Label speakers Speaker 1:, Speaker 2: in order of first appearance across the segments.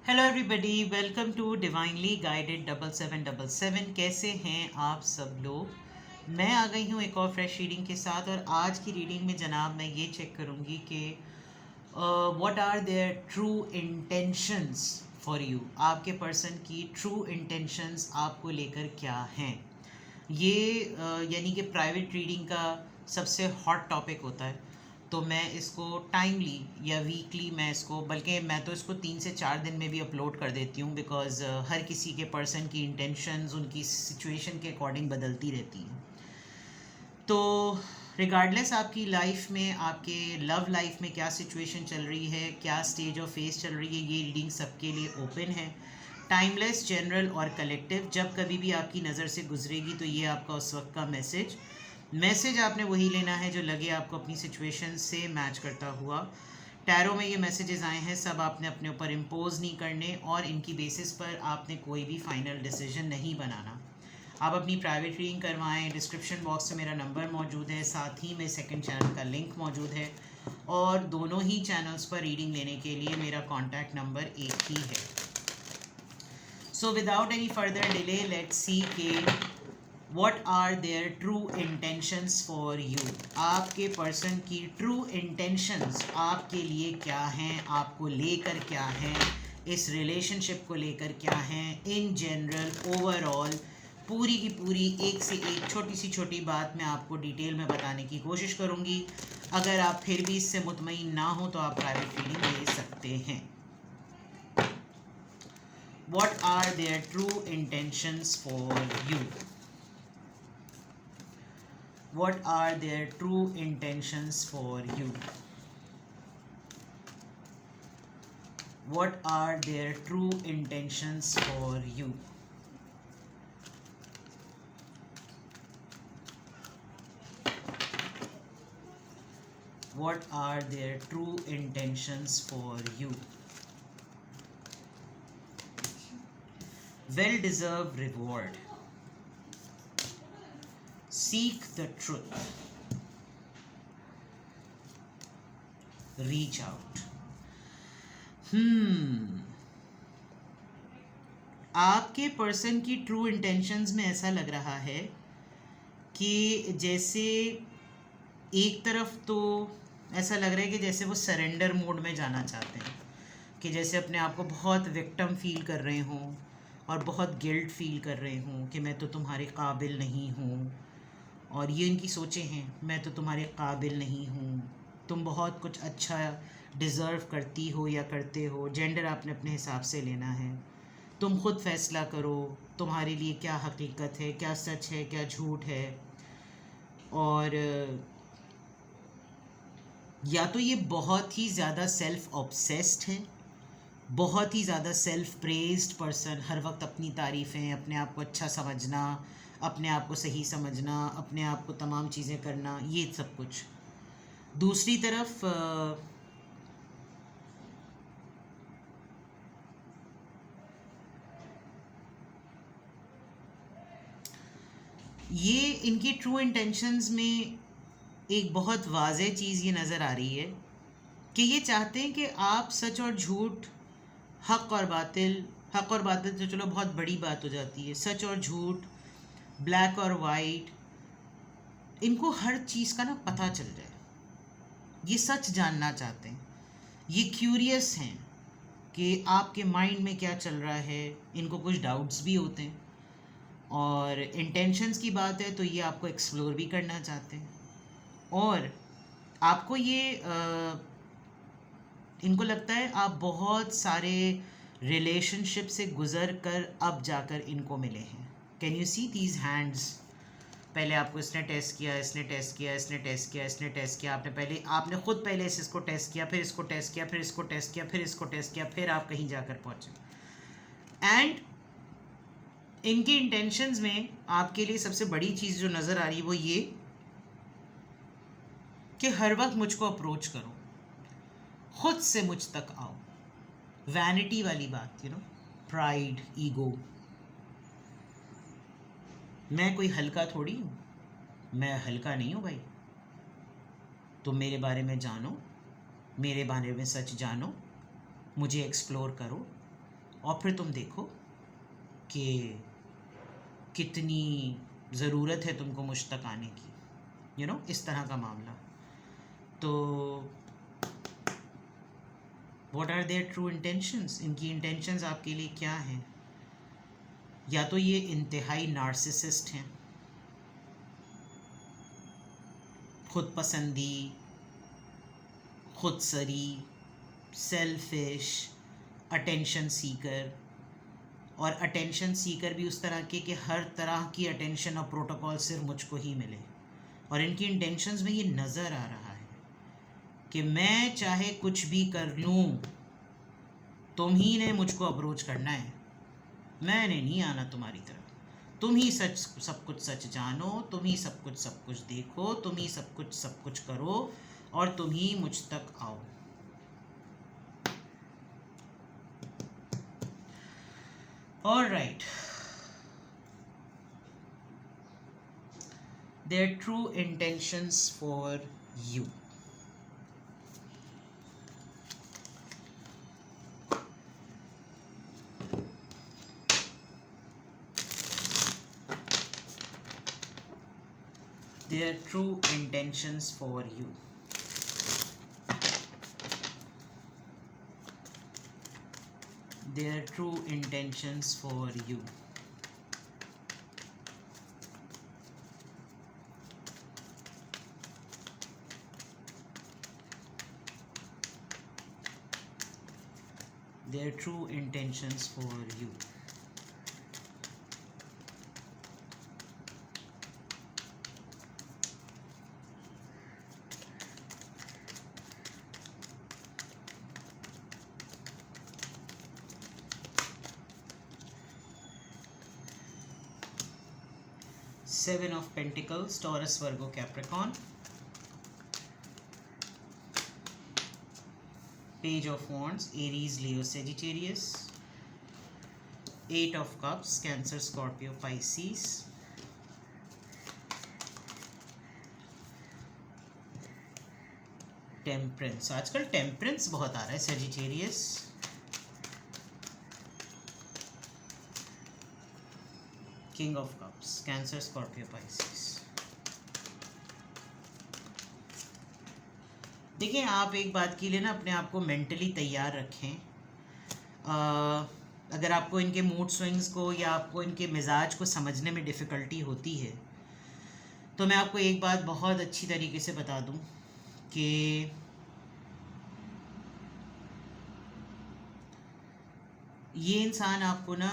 Speaker 1: Hello everybody, welcome to divinely guided 7777। कैसे हैं आप सब लोग। मैं आ गई हूँ एक और फ्रेश रीडिंग के साथ। और आज की रीडिंग में जनाब मैं ये चेक करूँगी कि what are their true intentions for you. आपके पर्सन की ट्रू इंटेंशंस आपको लेकर क्या हैं। ये यानी कि प्राइवेट रीडिंग का सबसे हॉट टॉपिक होता है। तो मैं इसको टाइमली या वीकली मैं इसको, बल्कि मैं तो इसको 3 से 4 दिन में भी अपलोड कर देती हूँ, बिकॉज़ हर किसी के पर्सन की इंटेंशंस उनकी सिचुएशन के अकॉर्डिंग बदलती रहती हैं। तो रिगार्डलेस आपकी लाइफ में, आपके लव लाइफ में क्या सिचुएशन चल रही है, क्या स्टेज ऑफ फेस चल रही है, ये रीडिंग सबके लिए ओपन है। टाइमलेस, जनरल और कलेक्टिव। जब कभी भी आपकी नज़र से गुजरेगी तो ये आपका उस वक्त का मैसेज आपने वही लेना है जो लगे आपको अपनी सिचुएशन से मैच करता हुआ। टैरो में ये मैसेजेस आए हैं, सब आपने अपने ऊपर इम्पोज नहीं करने और इनकी बेसिस पर आपने कोई भी फाइनल डिसीजन नहीं बनाना। आप अपनी प्राइवेट रीडिंग करवाएं। डिस्क्रिप्शन बॉक्स में मेरा नंबर मौजूद है, साथ ही में सेकंड चैनल का लिंक मौजूद है और दोनों ही चैनल्स पर रीडिंग लेने के लिए मेरा कॉन्टैक्ट नंबर एक ही है। So without any further delay let's see के what are their true intentions for you. आपके पर्सन की ट्रू इंटेंशंस आपके लिए क्या हैं, आपको लेकर क्या हैं, इस रिलेशनशिप को लेकर क्या हैं, इन जनरल ओवरऑल पूरी की पूरी एक से एक छोटी सी छोटी बात मैं आपको डिटेल में बताने की कोशिश करूँगी। अगर आप फिर भी इससे मुतमईन ना हो तो आप प्राइवेट रीडिंग ले सकते हैं। What are their true intentions for you? What are their true intentions for you? What are their true intentions for you? What are their true intentions for you? Well-deserved reward. Seek the truth. Reach out. आपके person की true intentions में ऐसा लग रहा है कि जैसे एक तरफ तो ऐसा लग रहा है कि जैसे वो सरेंडर मोड में जाना चाहते हैं, कि जैसे अपने आप को बहुत विक्टिम फील कर रहे हों और बहुत गिल्ट फील कर रहे हों कि मैं तो तुम्हारे काबिल नहीं हूँ। और ये इनकी सोचें हैं, मैं तो तुम्हारे काबिल नहीं हूँ, तुम बहुत कुछ अच्छा डिज़र्व करती हो या करते हो। जेंडर आपने अपने हिसाब से लेना है, तुम खुद फैसला करो तुम्हारे लिए क्या हकीकत है, क्या सच है, क्या झूठ है। और या तो ये बहुत ही ज़्यादा सेल्फ ऑब्सेस्ड है, बहुत ही ज़्यादा सेल्फ प्रेज्ड पर्सन, हर वक्त अपनी तारीफ़ें, अपने आप को अच्छा समझना, अपने आप को सही समझना, अपने आप को तमाम चीज़ें करना, ये सब कुछ। दूसरी तरफ ये इनकी ट्रू इंटेंशंस में एक बहुत वाज़ेह चीज़ ये नज़र आ रही है कि ये चाहते हैं कि आप सच और झूठ, हक़ और बातिल, हक़ और बातिल तो चलो बहुत बड़ी बात हो जाती है, सच और झूठ, ब्लैक और वाइट, इनको हर चीज़ का ना पता चल जाए। ये सच जानना चाहते हैं, ये क्यूरियस हैं कि आपके माइंड में क्या चल रहा है। इनको कुछ डाउट्स भी होते हैं और इंटेंशंस की बात है तो ये आपको एक्सप्लोर भी करना चाहते हैं। और आपको ये इनको लगता है आप बहुत सारे रिलेशनशिप से गुज़र कर अब जाकर इनको मिले हैं। Can you see these hands. पहले आपको इसने टेस्ट किया, इसने टेस्ट किया, इसने टेस्ट किया, इसने टेस्ट किया, आपने खुद पहले इसको टेस्ट किया, फिर इसको टेस्ट किया, फिर इसको टेस्ट किया, फिर इसको टेस्ट किया, फिर आप कहीं जाकर पहुँचे। एंड इनकी इंटेंशंस में आपके लिए सबसे बड़ी चीज़ जो नज़र आ रही है वो ये कि हर वक्त मुझको अप्रोच करो, खुद से मुझ तक आओ। वैनिटी वाली बात, प्राइड, ईगो। मैं कोई हल्का थोड़ी हूँ, मैं हल्का नहीं हूँ भाई। तुम मेरे बारे में जानो, मेरे बारे में सच जानो, मुझे एक्सप्लोर करो, और फिर तुम देखो कि कितनी ज़रूरत है तुमको मुझ तक आने की, इस तरह का मामला। तो what are their true intentions, इनकी इंटेंशंस आपके लिए क्या हैं? या तो ये इंतहाई नार्सिसिस्ट हैं, खुद पसंदी, खुदसरी, सेल्फिश, अटेंशन सीकर, और अटेंशन सीकर भी उस तरह के कि हर तरह की अटेंशन और प्रोटोकॉल सिर्फ मुझको ही मिले। और इनकी इंटेंशंस में ये नज़र आ रहा है कि मैं चाहे कुछ भी कर लूँ, तुम ही ने मुझको अप्रोच करना है, मैंने नहीं आना तुम्हारी तरफ। तुम ही सच सब कुछ सच जानो, तुम ही सब कुछ देखो, तुम ही सब कुछ करो, और तुम ही मुझ तक आओ। All right. Their true intentions for you. Their true intentions for you. Their true intentions for you. Their true intentions for you. Seven of Pentacles, Taurus, Virgo, Capricorn. Page of Wands, Aries, Leo, Sagittarius. Eight of Cups, Cancer, Scorpio, Pisces. Temperance, आजकल temperance बहुत आ रहा है। Sagittarius, king of cups, cancer, Scorpio, Pisces. देखिए, आप एक बात के लिए ना अपने आप को मेंटली तैयार रखें। अगर आपको इनके मूड स्विंग्स को या आपको इनके मिजाज को समझने में डिफ़िकल्टी होती है, तो मैं आपको एक बात बहुत अच्छी तरीके से बता दूं कि ये इंसान आपको ना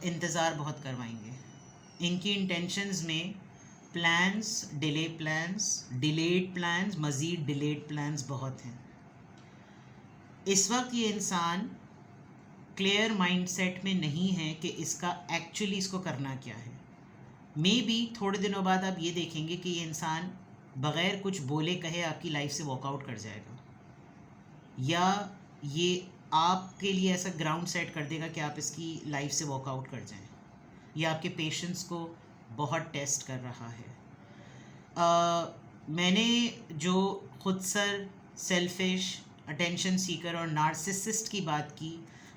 Speaker 1: इंतज़ार बहुत करवाएंगे। इनकी इंटेंशंस में प्लान्स, डिलेड प्लान्स, मज़ीद डिलेड प्लान्स बहुत हैं। इस वक्त ये इंसान क्लियर माइंडसेट में नहीं है कि इसका एक्चुअली इसको करना क्या है। मे बी थोड़े दिनों बाद आप ये देखेंगे कि ये इंसान बग़ैर कुछ बोले कहे आपकी लाइफ से वॉकआउट कर जाएगा, या ये आपके लिए ऐसा ग्राउंड सेट कर देगा कि आप इसकी लाइफ से वॉकआउट कर जाएं। ये आपके पेशेंस को बहुत टेस्ट कर रहा है। मैंने जो खुदसर, सेल्फिश, अटेंशन सीकर और नार्सिसिस्ट की बात की,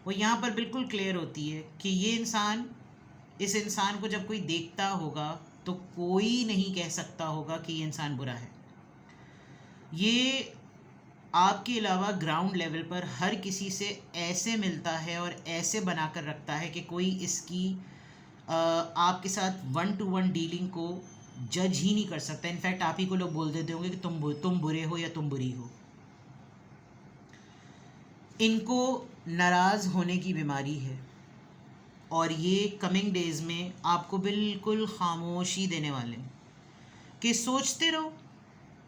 Speaker 1: वो यहाँ पर बिल्कुल क्लियर होती है कि ये इंसान, इस इंसान को जब कोई देखता होगा तो कोई नहीं कह सकता होगा कि ये इंसान बुरा है। ये आपके अलावा ग्राउंड लेवल पर हर किसी से ऐसे मिलता है और ऐसे बनाकर रखता है कि कोई इसकी आपके साथ 1-to-1 डीलिंग को जज ही नहीं कर सकता। इनफैक्ट आप ही को लोग बोल देते होंगे कि तुम बुरे हो या तुम बुरी हो। इनको नाराज़ होने की बीमारी है और ये कमिंग डेज़ में आपको बिल्कुल खामोशी देने वाले हैं कि सोचते रहो,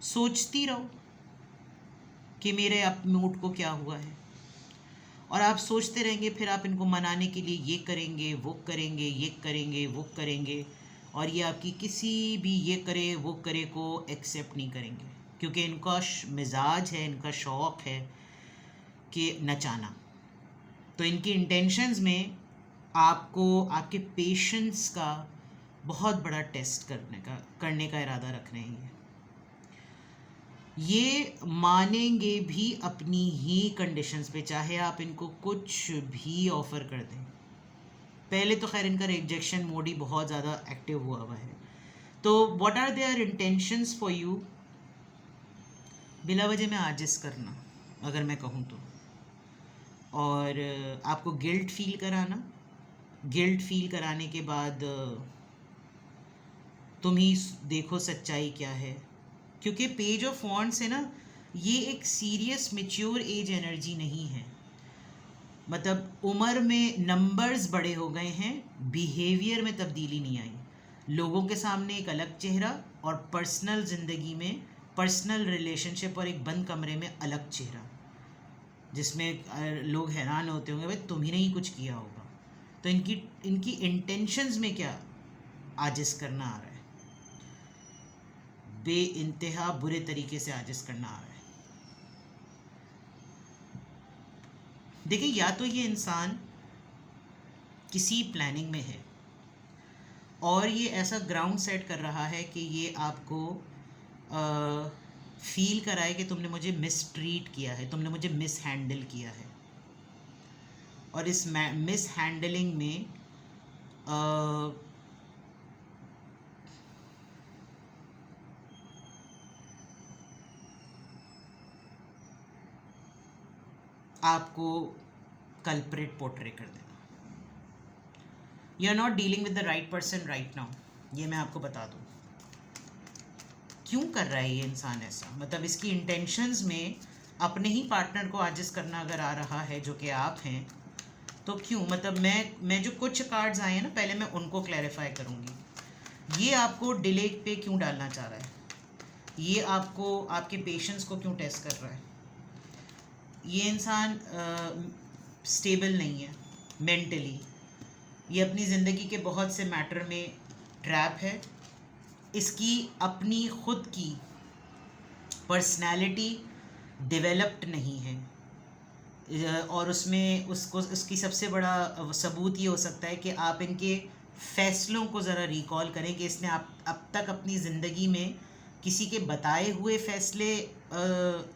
Speaker 1: सोचती रहो कि मेरे अब मूड को क्या हुआ है, और आप सोचते रहेंगे। फिर आप इनको मनाने के लिए ये करेंगे, वो करेंगे, ये करेंगे, वो करेंगे, और ये आपकी किसी भी ये करे वो करे को एक्सेप्ट नहीं करेंगे, क्योंकि इनका मिजाज है, इनका शौक़ है कि नचाना। तो इनकी इंटेंशंस में आपको आपके पेशेंस का बहुत बड़ा टेस्ट करने का इरादा रख रहे हैं। ये मानेंगे भी अपनी ही कंडीशंस पे, चाहे आप इनको कुछ भी ऑफ़र कर दें। पहले तो खैर इनका रिजेक्शन मोड ही बहुत ज़्यादा एक्टिव हुआ है। तो what are their intentions for you? बिला वजह में आजिज़ करना, अगर मैं कहूँ तो, और आपको गिल्ट फील कराना। गिल्ट फील कराने के बाद तुम ही देखो सच्चाई क्या है, क्योंकि पेज ऑफ वॉन्ड्स है ना, ये एक सीरियस मैच्योर एज एनर्जी नहीं है। मतलब उम्र में नंबर्स बड़े हो गए हैं, बिहेवियर में तब्दीली नहीं आई। लोगों के सामने एक अलग चेहरा और पर्सनल ज़िंदगी में, पर्सनल रिलेशनशिप और एक बंद कमरे में अलग चेहरा, जिसमें लोग हैरान होते होंगे, भाई तुम ही नहीं कुछ किया होगा। तो इनकी इनकी इंटेंशंस में क्या आजिज़ करना आ रहा है, बे इंतहा बुरे तरीके से आजिज़ करना आ रहा है। देखिए, या तो ये इंसान किसी प्लानिंग में है और ये ऐसा ग्राउंड सेट कर रहा है कि ये आपको फील कराए कि तुमने मुझे मिस ट्रीट किया है, तुमने मुझे मिस हैंडल किया है, और इस मिस हैंडलिंग में आपको कल्प्रिट पोर्ट्रे कर देना। You are not dealing with the right person right now, ये मैं आपको बता दूँ। क्यों कर रहा है ये इंसान ऐसा? मतलब इसकी इंटेंशंस में अपने ही पार्टनर को आजिज़ करना अगर आ रहा है, जो कि आप हैं, तो क्यों? मतलब मैं जो कुछ कार्ड्स आए हैं ना, पहले मैं उनको क्लैरिफाई करूँगी। ये आपको डिले पे क्यों डालना चाह रहा है? ये आपको, आपके पेशेंस को क्यों टेस्ट कर रहा है? ये इंसान स्टेबल नहीं है मेंटली। ये अपनी ज़िंदगी के बहुत से मैटर में ट्रैप है। इसकी अपनी खुद की पर्सनैलिटी डेवलप्ड नहीं है, और उसमें उसकी सबसे बड़ा सबूत ये हो सकता है कि आप इनके फ़ैसलों को ज़रा रिकॉल करें कि इसने अब तक अपनी ज़िंदगी में किसी के बताए हुए फ़ैसले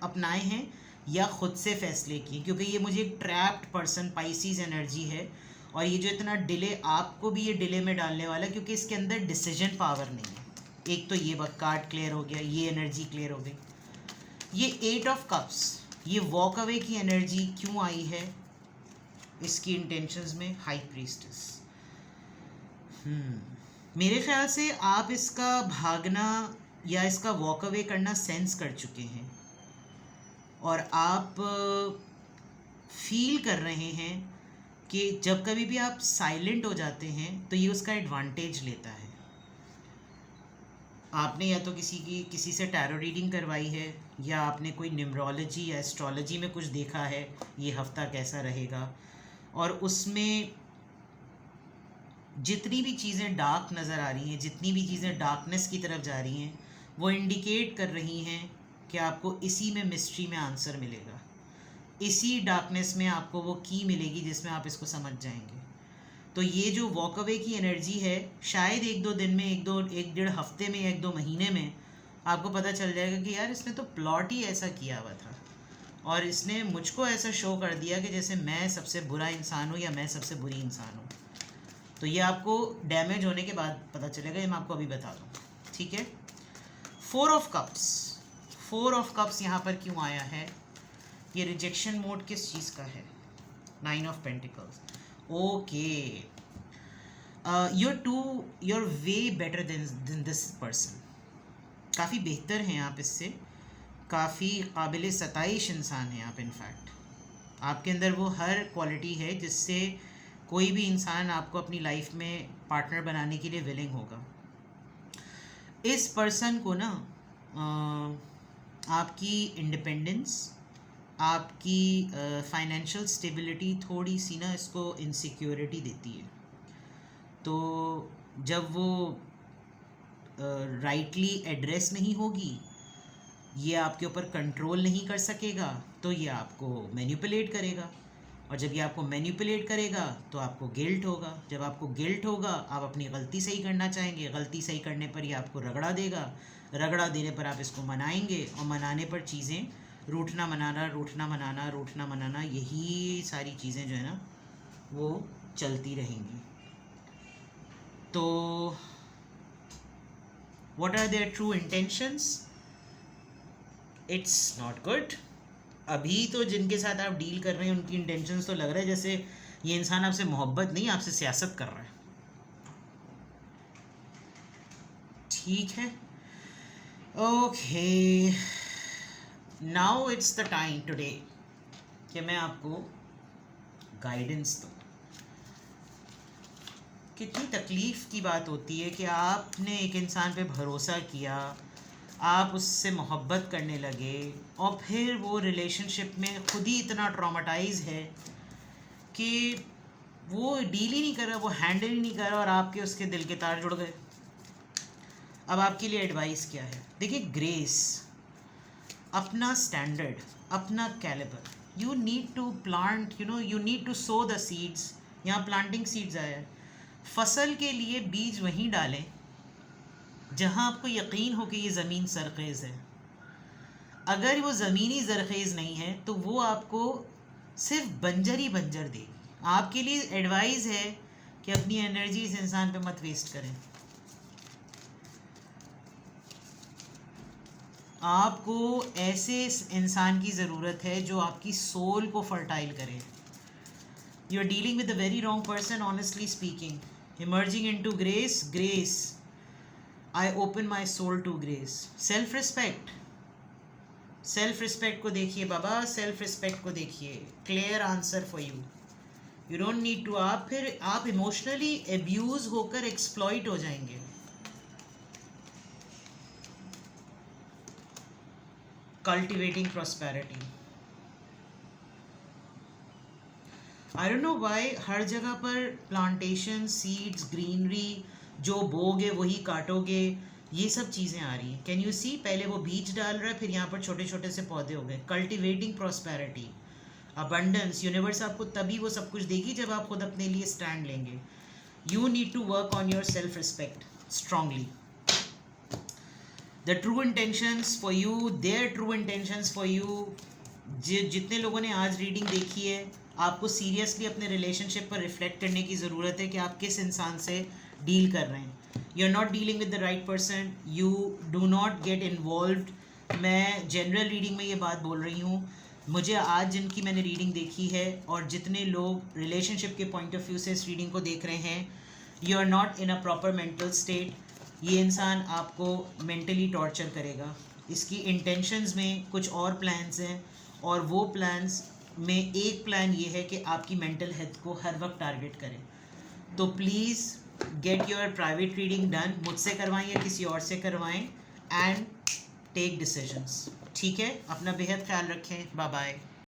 Speaker 1: अपनाए हैं या ख़ुद से फ़ैसले किए, क्योंकि ये मुझे एक ट्रैप्ड पर्सन, पाइसीज़ एनर्जी है, और ये जो इतना डिले, आपको भी ये डिले में डालने वाला है, क्योंकि इसके अंदर डिसीजन पावर नहीं है। एक तो ये कार्ड क्लियर हो गया, ये एनर्जी क्लियर हो गई। ये 8 ऑफ कप्स, ये वॉक अवे की एनर्जी क्यों आई है इसकी इंटेंशंस में? High priestess. मेरे ख्याल से आप इसका भागना या इसका वॉक अवे करना सेंस कर चुके हैं, और आप फील कर रहे हैं कि जब कभी भी आप साइलेंट हो जाते हैं तो ये उसका एडवांटेज लेता है। आपने या तो किसी से टैरो रीडिंग करवाई है, या आपने कोई न्यूमरोलॉजी या एस्ट्रोलॉजी में कुछ देखा है ये हफ्ता कैसा रहेगा, और उसमें जितनी भी चीज़ें डार्क नज़र आ रही हैं, जितनी भी चीज़ें डार्कनेस की तरफ जा रही हैं, वो इंडिकेट कर रही हैं कि आपको इसी में मिस्ट्री में आंसर मिलेगा। इसी डार्कनेस में आपको वो की मिलेगी जिसमें आप इसको समझ जाएंगे। तो ये जो वॉक अवे की एनर्जी है, शायद 1-2 दिन में, 1-1.5 हफ्ते में, 1-2 महीने में आपको पता चल जाएगा कि यार इसने तो प्लॉट ही ऐसा किया हुआ था, और इसने मुझको ऐसा शो कर दिया कि जैसे मैं सबसे बुरा इंसान हूँ या मैं सबसे बुरी इंसान हूँ। तो ये आपको डैमेज होने के बाद पता चलेगा, ये मैं आपको अभी बता दूँ, ठीक है। 4 ऑफ कप्स, 4 ऑफ कप्स यहाँ पर क्यों आया है? ये रिजेक्शन मोड किस चीज़ का है? 9 of pentacles. Okay, you're way better than this person. काफ़ी बेहतर हैं आप इससे, काफ़ी काबिल सताइश इंसान हैं आप। इनफैक्ट आपके अंदर वो हर क्वालिटी है जिससे कोई भी इंसान आपको अपनी लाइफ में पार्टनर बनाने के लिए विलिंग होगा। इस पर्सन को ना आपकी इंडिपेंडेंस, आपकी फाइनेंशियल स्टेबिलिटी थोड़ी सी ना इसको इनसिक्योरिटी देती है। तो जब वो राइटली एड्रेस नहीं होगी, ये आपके ऊपर कंट्रोल नहीं कर सकेगा, तो ये आपको मैनिपुलेट करेगा, और जब ये आपको मैनिपुलेट करेगा तो आपको गिल्ट होगा। जब आपको गिल्ट होगा, आप अपनी गलती सही करना चाहेंगे, गलती सही करने पर ये आपको रगड़ा देगा, रगड़ा देने पर आप इसको मनाएंगे, और मनाने पर चीज़ें रूठना मनाना, रूठना मनाना, रूठना मनाना, यही सारी चीज़ें जो है ना वो चलती रहेंगी. तो what are their true intentions? It's not good. अभी तो जिनके साथ आप डील कर रहे हैं उनकी इंटेंशंस तो लग रहा है जैसे ये इंसान आपसे मोहब्बत नहीं, आपसे सियासत कर रहा है. ठीक है. Okay, now it's the time today कि मैं आपको गाइडेंस दूँ. कितनी तकलीफ़ की बात होती है कि आपने एक इंसान पे भरोसा किया, आप उससे मोहब्बत करने लगे, और फिर वो रिलेशनशिप में खुद ही इतना ट्रॉमाटाइज है कि वो डील ही नहीं कर रहा, वो हैंडल ही नहीं कर रहा, और आपके उसके दिल के तार जुड़ गए. अब आपके लिए एडवाइस क्या है? देखिए, ग्रेस, अपना स्टैंडर्ड, अपना calibre, you need to plant, you need to sow the seeds. यहाँ प्लांटिंग सीड्स आया है. फसल के लिए बीज वहीं डालें जहाँ आपको यकीन हो कि ये ज़मीन सरखेज़ है. अगर वो ज़मीन ही ज़रखेज़ नहीं है तो वो आपको सिर्फ बंजर ही बंजर देगी. आपके लिए एडवाइस है कि अपनी एनर्जी इस इंसान पे मत वेस्ट करें. आपको ऐसे इंसान की ज़रूरत है जो आपकी सोल को फर्टाइल करे. You are dealing with a very wrong person, honestly speaking. Emerging into grace, grace. I open my soul to grace. Self-respect. Self-respect को देखिए बाबा, self-respect को देखिए. Clear answer for you. You don't need to. आप emotionally abuse होकर exploit हो जाएंगे. Cultivating prosperity. I don't know why हर जगह पर प्लांटेशन, सीड्स, ग्रीनरी, जो बोगे वही काटोगे, ये सब चीज़ें आ रही हैं. कैन यू सी, पहले वो बीज डाल रहा है, फिर यहाँ पर छोटे छोटे से पौधे हो गए. Cultivating prosperity, abundance. यूनिवर्स आपको तभी वो सब कुछ देगी जब आप खुद अपने लिए स्टैंड लेंगे. You need to work on your self respect strongly. The true intentions for you, their true intentions for you. जितने लोगों ने आज रीडिंग देखी है, आपको सीरियसली अपने रिलेशनशिप पर रिफ्लेक्ट करने की ज़रूरत है कि आप किस इंसान से डील कर रहे हैं. You are not dealing with the right person. You do not get involved. मैं जनरल रीडिंग में ये बात बोल रही हूँ. मुझे आज जिनकी मैंने रीडिंग देखी है और जितने लोग रिलेशनशिप के पॉइंट ऑफ व्यू से इस रीडिंग को देख रहे हैं, you are not in a proper mental state. ये इंसान आपको मेंटली टॉर्चर करेगा. इसकी इंटेंशंस में कुछ और प्लान्स हैं, और वो प्लान्स में एक प्लान ये है कि आपकी मेंटल हेल्थ को हर वक्त टारगेट करें. तो please get your private reading done. मुझसे करवाएं या किसी और से करवाएं, एंड टेक डिसीजंस. ठीक है, अपना बेहद ख्याल रखें. Bye bye.